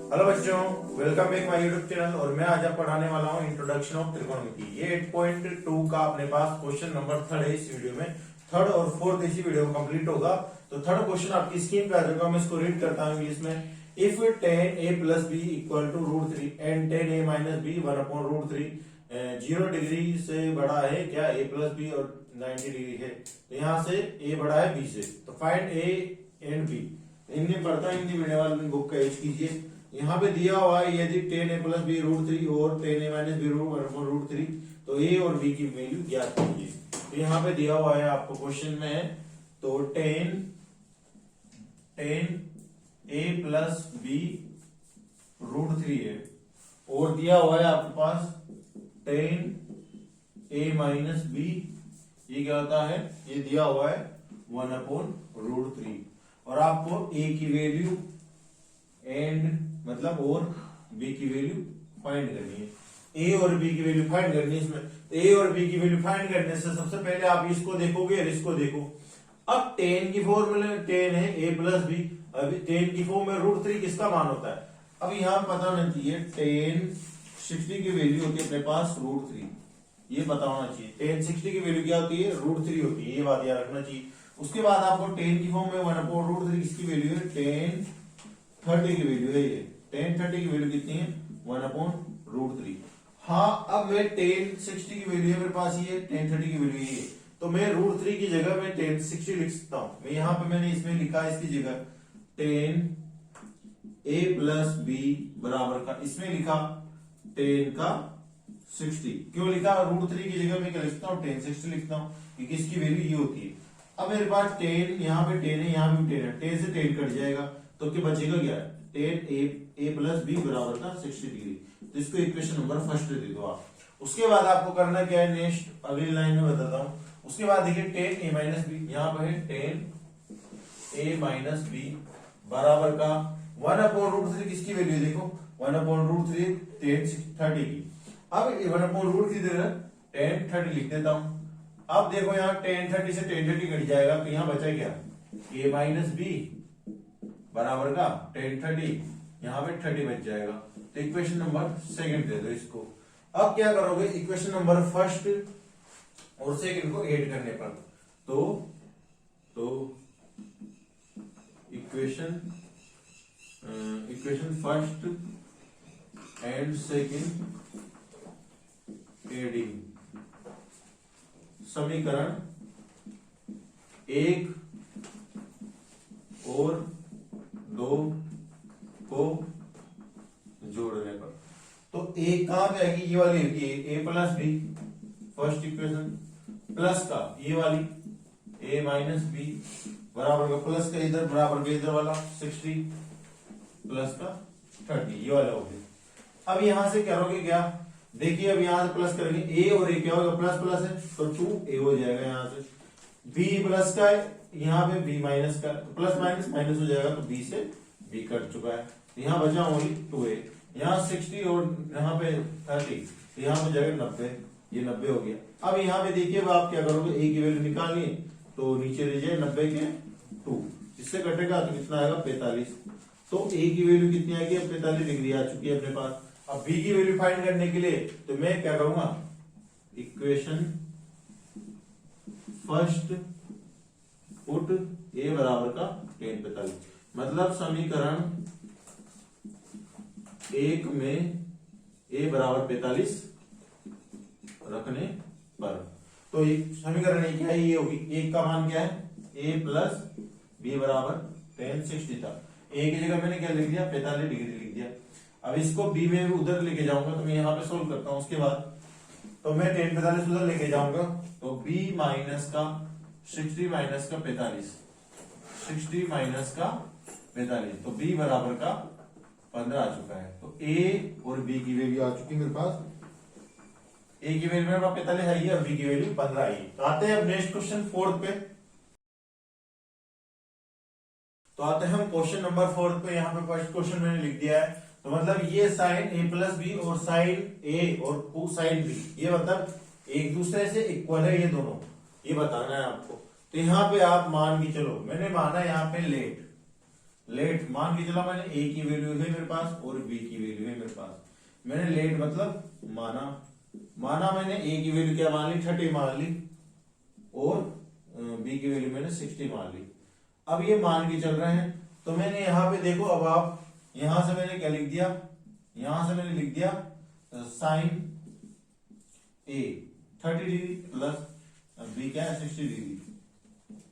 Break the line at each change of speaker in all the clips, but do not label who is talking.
Hello बच्चों, welcome back my YouTube channel. और मैं आज आप पढ़ाने वाला हूं इंट्रोडक्शन ऑफ त्रिकोणमिति। ये 8.2 का अपने पास क्वेश्चन नंबर थर्ड है। इस वीडियो में थर्ड और फोर्थ इसी वीडियो में कंप्लीट होगा। तो थर्ड क्वेश्चन आपकी स्क्रीन पे आ जाएगा, मैं इसको रीड करता हूं इंग्लिश में। If tan a plus b equal to √3 and tan a minus b 1/√3 0 degree से बड़ा है क्या a प्लस बी और 90 डिग्री है। तो यहाँ से a बड़ा है b से, तो फाइंड a एंड b। इनने पढ़ता हिंदी मीडियम वाली बुक का यूज कीजिए। यहाँ पे दिया हुआ है यदि tan a प्लस बी √3 और tan a माइनस बी √3 तो a और b की वैल्यू ज्ञात कीजिए। तो यहाँ पे दिया हुआ है आपको क्वेश्चन में, तो tan a प्लस बी √3 है और दिया हुआ है आपके पास tan a माइनस बी, ये क्या होता है, ये दिया हुआ है 1/√3 और आपको a की वैल्यू एंड मतलब और b की वैल्यू फाइंड करनी है। a और b की वैल्यू फाइंड करनी है। इसमें a और b की वैल्यू फाइंड करने से सबसे पहले आप इसको देखोगे और इसको देखो। अब tan की फॉर्मूला tan है a प्लस बी, अभी tan की फॉर्म में √3 किसका मान होता है। अब यहाँ पता होना चाहिए tan 60 की वैल्यू होती है अपने पास √3, ये पता होना चाहिए। tan 60 की वैल्यू क्या होती है, √3 होती है, ये बात याद रखना चाहिए। उसके बाद आपको tan की फॉर्म में 1/√3 किसकी वैल्यू है, tan 30 की वैल्यू है। ये tan 30 की वैल्यू कितनी है, 1/√3। हाँ, अब मैं tan 60 की वैल्यू है मेरे पास, ये tan 30 की वैल्यू ये, तो मैं √3 की जगह में tan 60 लिख सकता हूं। मैं यहाँ पे मैंने इसमें लिखा इसकी जगह tan a प्लस बी बराबर का, इसमें लिखा tan का 60। क्यों लिखा, √3 की जगह में क्या लिखता हूँ, tan 60 लिखता हूँ क्योंकि इसकी वैल्यू ये होती है। अब मेरे पास tan, यहाँ पे tan है, यहाँ भी tan है, tan से tan कट जाएगा तो क्या बचेगा, क्या tan a प्लस बी बराबर का 60 डिग्री। तो इसको इक्वेशन नंबर फर्स्ट दे दो आप। उसके बाद आपको करना क्या है, नेक्स्ट अगली लाइन में बताता हूँ। उसके बाद देखिए tan a माइनस बी, यहाँ पर है tan a माइनस बी बराबर का 1/√3 किसकी वैल्यू देखो, 1/√3 tan 30 की। अब 1/√3 की जगह tan 30 लिख देता हूं। अब देखो यहाँ tan 30 से tan 30 कट जाएगा तो यहाँ बचा क्या, a माइनस बी बराबर का tan 30, यहाँ पे 30 बच जाएगा। तो इक्वेशन नंबर सेकंड दे दो इसको। अब क्या करोगे, इक्वेशन नंबर फर्स्ट और सेकंड को ऐड करने पर, तो equation first and second adding, समीकरण 1 और 2 को जोड़ने पर, तो एक कहां पे आएगी, ये वाली होगी a plus b first equation, plus का ये वाली a माइनस बी बराबर का, प्लस का इधर बराबर का इधर वाला 60 प्लस का 30, ये वाला हो गया। अब यहां से करोगे क्या, देखिए अब यहां से प्लस करेंगे, a और a क्या होगा, प्लस प्लस है तो 2a हो जाएगा। यहां से b प्लस का है, यहाँ पे b माइनस का, तो प्लस माइनस माइनस हो जाएगा तो b से b कट चुका है, तो यहाँ बचा ओनली 2a। यहाँ 60 और यहाँ पे 30, तो यहाँ हो जाएगा 90, ये 90 हो गया। अब यहाँ पे देखिए अब आप क्या करोगे, a की वैल्यू निकालनी, तो नीचे लीजिए 90 के 2, इससे कटेगा तो कितना आएगा 45। तो a की वैल्यू कितनी आएगी, 45 डिग्री आ चुकी है अपने पास। अब b की वैल्यू फाइंड करने के लिए तो मैं क्या करूंगा, इक्वेशन फर्स्ट पुट a बराबर का tan 45, मतलब समीकरण 1 में a बराबर 45 रखने पर, तो एक समीकरण क्या है, ये होगी, एक का मान क्या है, a प्लस बी बराबर tan 60 था। a की जगह मैंने क्या लिख दिया, 45 डिग्री लिख दिया। अब इसको b में उधर लेके जाऊंगा तो मैं यहाँ पे सोल्व करता हूँ। उसके बाद तो मैं tan 45 उधर लेके जाऊंगा तो b माइनस का 60 माइनस का 45, 60 माइनस का 45, तो b बराबर का 15 आ चुका है। तो a और b की वैल्यू आ चुकी है मेरे पास, a की वैल्यू मेरे पास 45 आई है और b की वैल्यू 15 आई है। तो आते हैं अब नेक्स्ट क्वेश्चन फोर्थ पे। तो आते हैं हम क्वेश्चन नंबर 4 पे। यहाँ पे फर्स्ट क्वेश्चन मैंने लिख दिया है, तो मतलब ये साइन a प्लस बी और साइन a और साइन b, ये मतलब एक दूसरे से इक्वल है ये दोनों, ये बताना है आपको। तो यहाँ पे आप मान के चलो, मैंने माना यहाँ पे लेट, लेट मान के चला मैंने ए की वैल्यू है मेरे पास और बी की वैल्यू है मेरे पास। मैंने लेट मतलब माना मैंने ए की वैल्यू क्या मान ली 30 मान ली और बी की वैल्यू मैंने 60 मान ली। अब ये मान के चल रहे हैं तो मैंने यहाँ पे देखो, अब आप यहां से मैंने क्या लिख दिया, यहां से मैंने लिख दिया साइन ए 30 डिग्री प्लस बी क्या है 60 डिग्री।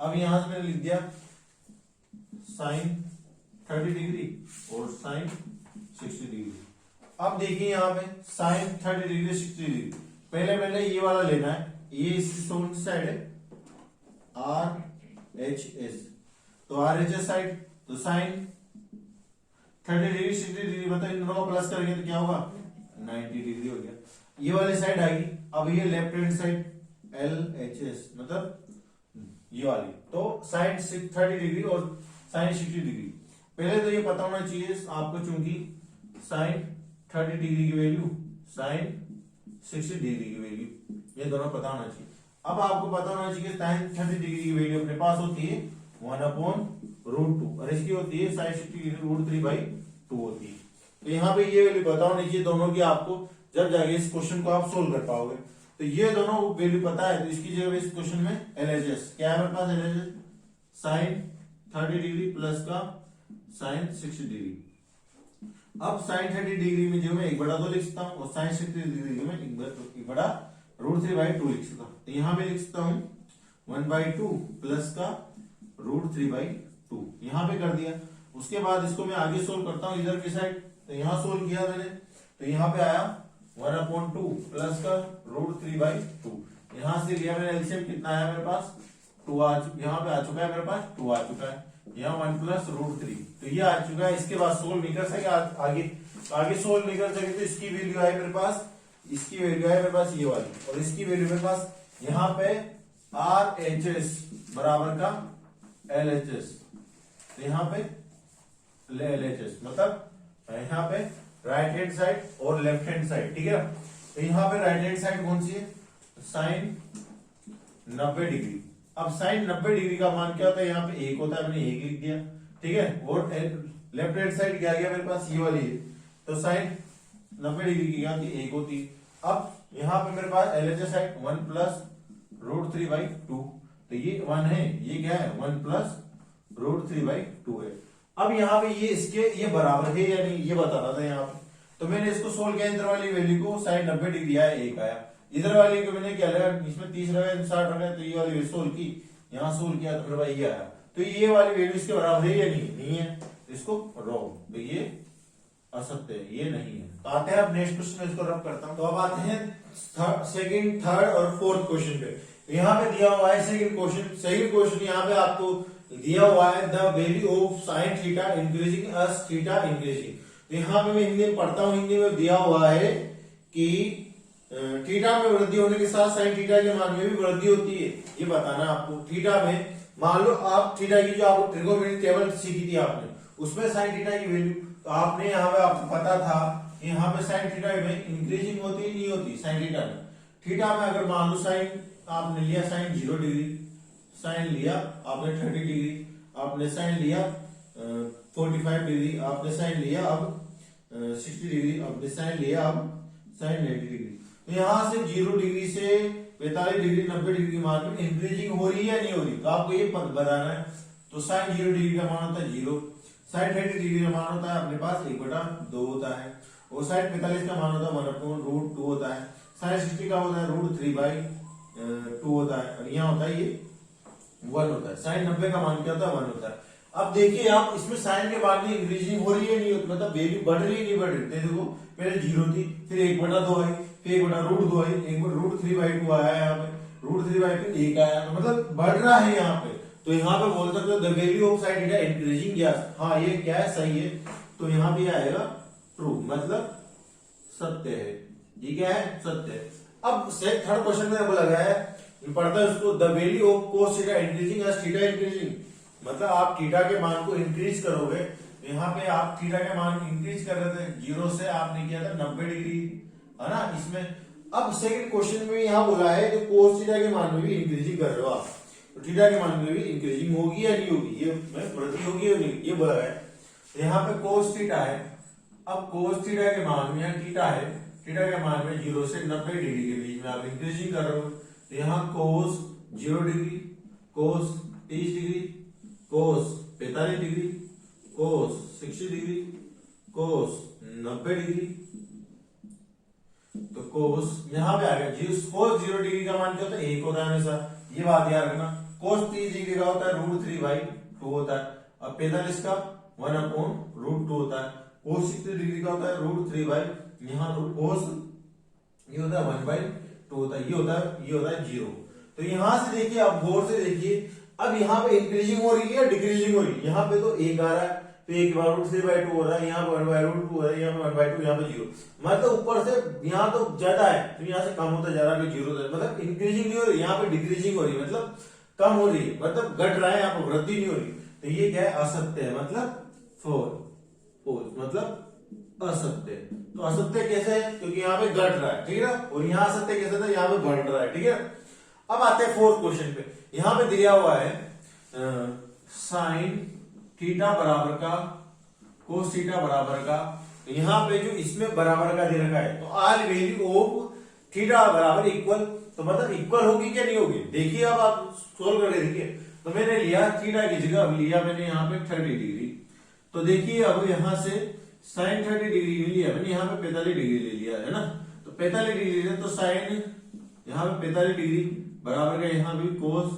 अब यहां से मैंने लिख दिया साइन 30 डिग्री और साइन 60 डिग्री। अब देखिए यहाँ पे साइन 30 डिग्री 60 डिग्री, पहले मैंने ये वाला लेना है, ये इसकी साइड है आर एच एस, तो आर एच एस साइड, तो साइन 30 डिग्री 60 डिग्री मतलब इन दोनों को प्लस करेंगे तो क्या होगा 90 डिग्री हो गया। ये वाली साइड आएगी। अब ये left hand side L H S मतलब ये वाली, तो साइन 30 डिग्री और साइन 60 डिग्री। पहले तो ये पता होना चाहिए आपको, चूंकि साइन 30 डिग्री की वैल्यू साइन 60 डिग्री की वैल्यू ये दोनों पता होना चाहिए। अब आपको पता होना चाहिए साइन 30 डिग्री की वैल्यू अपने पास होती है 1/√2 और इसकी होती है साइन 60 डिग्री √3/2 होती है। तो यहाँ पे ये वैल्यू पता होनी चाहिए दोनों की आपको, जब जाके इस क्वेश्चन को आप सोल्व कर पाओगे। तो ये दोनों वैल्यू पता है तो इसकी जगह इस क्वेश्चन में एलएचएस क्या है मेरे पास, एलएचएस साइन 30 डिग्री प्लस का साइन 60 डिग्री। अब साइन 30 डिग्री में जो मैं 1/2 लिख सकता हूँ और साइन 60 डिग्री में 1/√3/2 लिख सकता हूँ। तो यहाँ पे लिख सकता हूँ 1/2 प्लस का √3/2 यहाँ पे कर दिया। उसके बाद इसको मैं आगे सोल्व करता हूँ इधर की साइड, तो यहाँ सोल्व किया मैंने तो यहाँ पे आया 1/2 प्लस का √3/2। यहाँ से लिया मैंने एलसीएम, कितना आया मेरे पास 2 यहाँ पे आ चुका है मेरे पास 2 आ चुका है, यहाँ 1 प्लस √3 तो ये आ चुका है। इसके बाद सोल्व नहीं कर सके आगे सोल्व नहीं कर सके तो इसकी वैल्यू आई मेरे पास, इसकी वैल्यू है मेरे पास ये वाली और इसकी वैल्यू मेरे पास यहाँ पे आर एच एस बराबर का एल एच एस, तो यहाँ पे एल एच एस मतलब यहाँ पे राइट हैंड साइड और लेफ्ट हैंड साइड, ठीक है। तो यहाँ पे राइट हैंड साइड कौन सी है, साइन 90 डिग्री। अब साइन 90 डिग्री का मान क्या होता है, यहाँ पे 1 होता है, मैंने 1 लिख दिया, ठीक है। और लेफ्ट हैंड साइड क्या गया मेरे पास, ये वाली है, तो साइन 90 डिग्री की क्या होती है 1 होती है। अब यहाँ पे मेरे पास एलएचएस साइड 1 प्लस √3/2, तो ये 1 है, ये क्या है 1 प्लस √3/2 है। अब यहाँ पे ये इसके ये बराबर है या नहीं ये बताना था यहाँ पे, तो मैंने इसको सोल्व किया, इधर वाली वैल्यू को साइन 90 डिग्री आया 1 आया, इधर वाली को मैंने क्या लगा इसमें 30 रहा 60 रहा, तो ये वाली वैल्यू सोल्व की, यहाँ सोल्व किया तो फिर भाई ये आया। तो ये वाली वैल्यू इसके बराबर है या नहीं है, तो इसको रॉन्ग, तो ये असत्य है, ये नहीं है। तो आते हैं अब नेक्स्ट क्वेश्चन में, इसको रब करता हूं। तो अब आते हैं सेकंड, थर्ड और फोर्थ क्वेश्चन पे। यहाँ पे दिया हुआ है सेकंड क्वेश्चन यहाँ पे आपको दिया हुआ है the value of sine theta increasing us theta increasing. तो यहाँ पे मैं हिंदी में पढ़ता हूँ, हिंदी में दिया हुआ है कि थीटा में वृद्धि होने के साथ साइन थीटा के मान में भी वृद्धि होती है, ये बताना आपको। थीटा में मान लो आप थीटा की जो आपको ट्रिगोनोमेट्रिक टेबल सीखी थी आपने, उसमें साइन थीटा की वैल्यू, तो आपने यहाँ पे आपको पता था कि यहाँ पे साइन थीटा में इंक्रीजिंग होती नहीं होती साइन थीटा में। थीटा में अगर मान लो साइन आपने लिया साइन 0 डिग्री, साइन लिया आपने 30 डिग्री, आपने साइन लिया 45 डिग्री, आपने साइन लिया अब 60 डिग्री, आपने साइन लिया अब साइन 90 डिग्री। तो यहाँ से 0 डिग्री से 45 डिग्री 90 डिग्री मान में इंक्रीजिंग हो रही है या नहीं हो रही, तो आपको ये बताना है। तो साइन 0 डिग्री का मान होता है 0, साइन 30 डिग्री का मान होता है अपने पास 1/2 होता है, और साइन 45 का मान होता है 1/√2 होता है, साइन 60 का होता है √3/2 होता है, और यहाँ होता है ये 1 होता है। साइन 90 का मान क्या होता है 1 होता है। अब देखिए आप इसमें साइन के बाद में इंक्रीजिंग हो रही है नहीं होती, मतलब वैल्यू बढ़ रही है नहीं बढ़ रही, देखो पहले 0 थी, फिर 1/2 आई, फिर 1/√2 आई, 1/√3/2 आया, यहाँ पे √3/2 1 आया, तो मतलब बढ़ रहा है यहाँ पे। तो यहाँ पे बोल सकते हो the value of sine theta increasing, yes हाँ ये क्या है सही है, तो यहाँ भी आएगा ट्रू, मतलब सत्य है, ये क्या है सत्य है। अब थर्ड क्वेश्चन में बोला गया है, पढ़ता है उसको, the value of cos theta increasing as theta increasing, मतलब आप थीटा के मान को इंक्रीज करोगे, यहाँ पे आप थीटा के मान इंक्रीज कर रहे थे 0 से, आपने किया था 90 डिग्री, है ना इसमें। अब सेकंड क्वेश्चन में यहाँ बोला है कि कोस थीटा के मान में भी इंक्रीजिंग कर रहे हो आप, तो थीटा के मान में भी इंक्रीजिंग होगी या नहीं होगी, ये वृद्धि होगी या नहीं, ये बोला है। यहाँ पे कोस थीटा है, अब कोस थीटा के मान में थीटा है, थीटा के मान में 0 से 90 डिग्री के बीच में आप इंक्रीजिंग कर रहे हो, तो यहाँ कोस 0 डिग्री, कोस 30 डिग्री, कोस 45 डिग्री, कोस 60 डिग्री, कोस 90 डिग्री, तो कोस यहाँ पे आ गया कोस 0 डिग्री का मान क्या होता है, 1 होता है हमेशा, ये बात याद रखना। कोस 30 डिग्री का होता है √3/2 होता है, अब 45 का 1/√2 होता है, कोस 60 डिग्री का होता है √3/, यहाँ कोस ये होता है 1/2 होता है, ये होता है 0। तो यहां से देखिए, आप गौर से देखिए, अब यहाँ पे इंक्रीजिंग हो रही है या डिक्रीजिंग हो रही है, यहाँ पे तो 1 आ रहा है, तो 1 √3/2 हो रहा है, यहाँ पे 1/√2 हो रहा है, यहाँ पे 1/2, यहाँ पे 0, मतलब ऊपर से यहाँ तो ज्यादा है तो यहाँ से कम होता जा रहा है, 0 होता है, मतलब इंक्रीजिंग नहीं हो रही, यहाँ पे डिक्रीजिंग हो रही है, मतलब कम हो रही है, मतलब घट रहा है, यहाँ पे वृद्धि नहीं हो रही। तो ये क्या है, असत्य है, मतलब मतलब असत्य। तो असत्य कैसे है, क्योंकि यहाँ पे घट रहा है, ठीक है ना, और यहाँ असत्य कैसे था, यहाँ पे बढ़ रहा है, ठीक है। अब आते हैं 4th क्वेश्चन पे, यहाँ पे दिया हुआ है साइन थीटा बराबर का कोस थीटा बराबर का, तो यहाँ पे जो इसमें बराबर का दे रखा है, तो आर वैल्यू ऑफ थीटा बराबर इक्वल, तो मतलब इक्वल होगी क्या नहीं होगी, देखिए अब आप सोल्व कर देखिए। तो मैंने लिया थीटा की जगह, अब लिया मैंने यहाँ पे 30 डिग्री, तो देखिए अब यहाँ से साइन 30 डिग्री लिया मैंने, यहाँ पे 45 डिग्री ले लिया है ना, तो 45 डिग्री लिया, तो साइन यहाँ पे 45 डिग्री बराबर का यहाँ भी कोस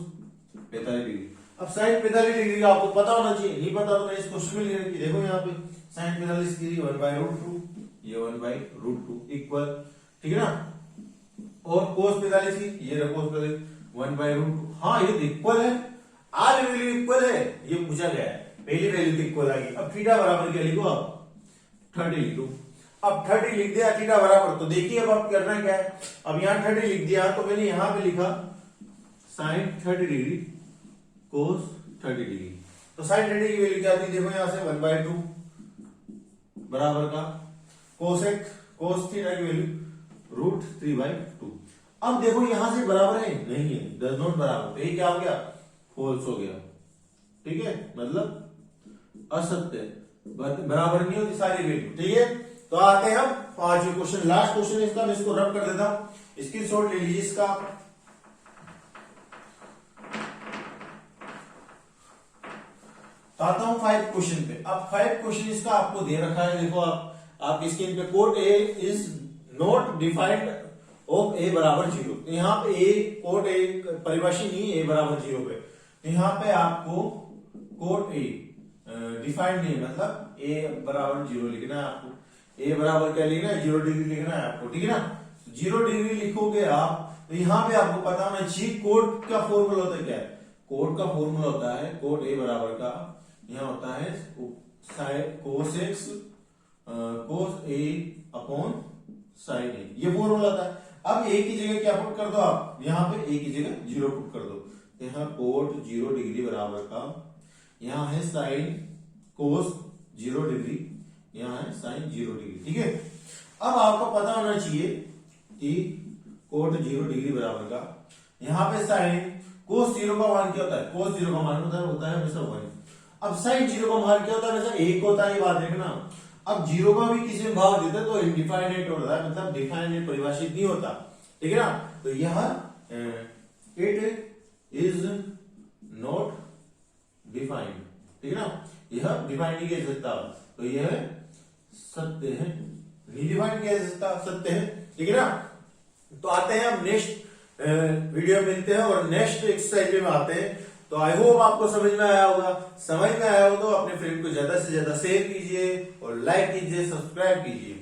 45 डिग्री। अब साइन 45 डिग्री का आपको पता होना चाहिए, नहीं पता तो मैं इस क्वेश्चन में लिख रखी, देखो यहाँ पे साइन 45 डिग्री 1/√2, ये 1/√2 इक्वल, ठीक है ना, और कोस 45 की ये रखो 1/√2, हाँ ये इक्वल है, आर वैल्यू इक्वल है, ये पूछा गया है, पहली वैल्यू तो इक्वल आ गई। अब थीटा बराबर क्या लिखो, आप 30 लिख दो, अब 30 लिख दिया थीटा बराबर, तो देखिए अब आप करना क्या है, अब यहाँ 30 लिख दिया, तो मैंने यहाँ पे लिखा साइन 30 डिग्री कोस 30 डिग्री, तो साइन 30 की वैल्यू क्या आती है, देखो यहाँ से 1/2 बराबर का कोस थीटा की वैल्यू √3/2। अब देखो यहां से बराबर है, नहीं है, डज नॉट बराबर, तो ये क्या हो गया, फॉल्स हो गया, ठीक है, मतलब असत्य, बराबर नहीं होती सारी वैल्यू, ठीक है। तो आते हैं हम 5वें क्वेश्चन, लास्ट क्वेश्चन इसका, मैं इसको रब कर देता हूं, स्क्रीनशॉट ले लीजिए इसका। आता हूं 5th क्वेश्चन पे। अब 5th क्वेश्चन इसका आपको दे रखा है, देखो आपकी स्क्रीन पे, cot A is not defined of A बराबर 0, तो यहाँ पे ए कोट ए परिभाषित नहीं है, ए बराबर 0 पे, तो यहाँ पे आपको कोट ए डिफाइंड नहीं, मतलब ए बराबर 0 लिखना है आपको, ए बराबर क्या लिखना है, 0 डिग्री लिखना है आपको, ठीक है ना। 0 डिग्री लिखोगे आप, तो यहाँ पे आपको पता होना चाहिए कोट का फॉर्मूला होता है, क्या है, कोट का फॉर्मूला होता है, कोट ए बराबर का यहाँ होता है कोस एक्स कोस ए अपॉन साइन ए, ये फॉर्मूला होता है। अब ए की जगह क्या पुट कर दो आप, यहाँ पे ए की जगह 0 पुट कर दो, यहाँ कोट 0 डिग्री बराबर का, यहाँ है साइन कोस 0 डिग्री, यहाँ है साइन 0 डिग्री, ठीक है। अब आपको पता होना चाहिए कि कोट 0 डिग्री बराबर का, यहाँ पे साइन कोस 0 का मान क्या होता है, कोस 0 का मान होता है हमेशा 1। अब साइन 0 का मान क्या होता है, हमेशा 1 होता है, ये बात देखना। अब 0 का भी किसी में भाव देते तो इनडिफाइनेट होता है, मतलब डिफाइनेट परिभाषित नहीं होता, ठीक है ना। तो यह इट इज नॉट डिफाइंड, ठीक है ना, यह डिफाइंड नहीं किया सकता, तो यह सत्य है, नहीं डिफाइंड किया जा सकता, सत्य है, ठीक है ना। तो आते हैं हम नेक्स्ट वीडियो में मिलते हैं और नेक्स्ट एक्सरसाइज में आते हैं। तो आई होप आपको समझ में आया होगा, समझ में आया हो तो अपने फ्रेंड को ज्यादा से ज्यादा शेयर कीजिए और लाइक कीजिए, सब्सक्राइब कीजिए।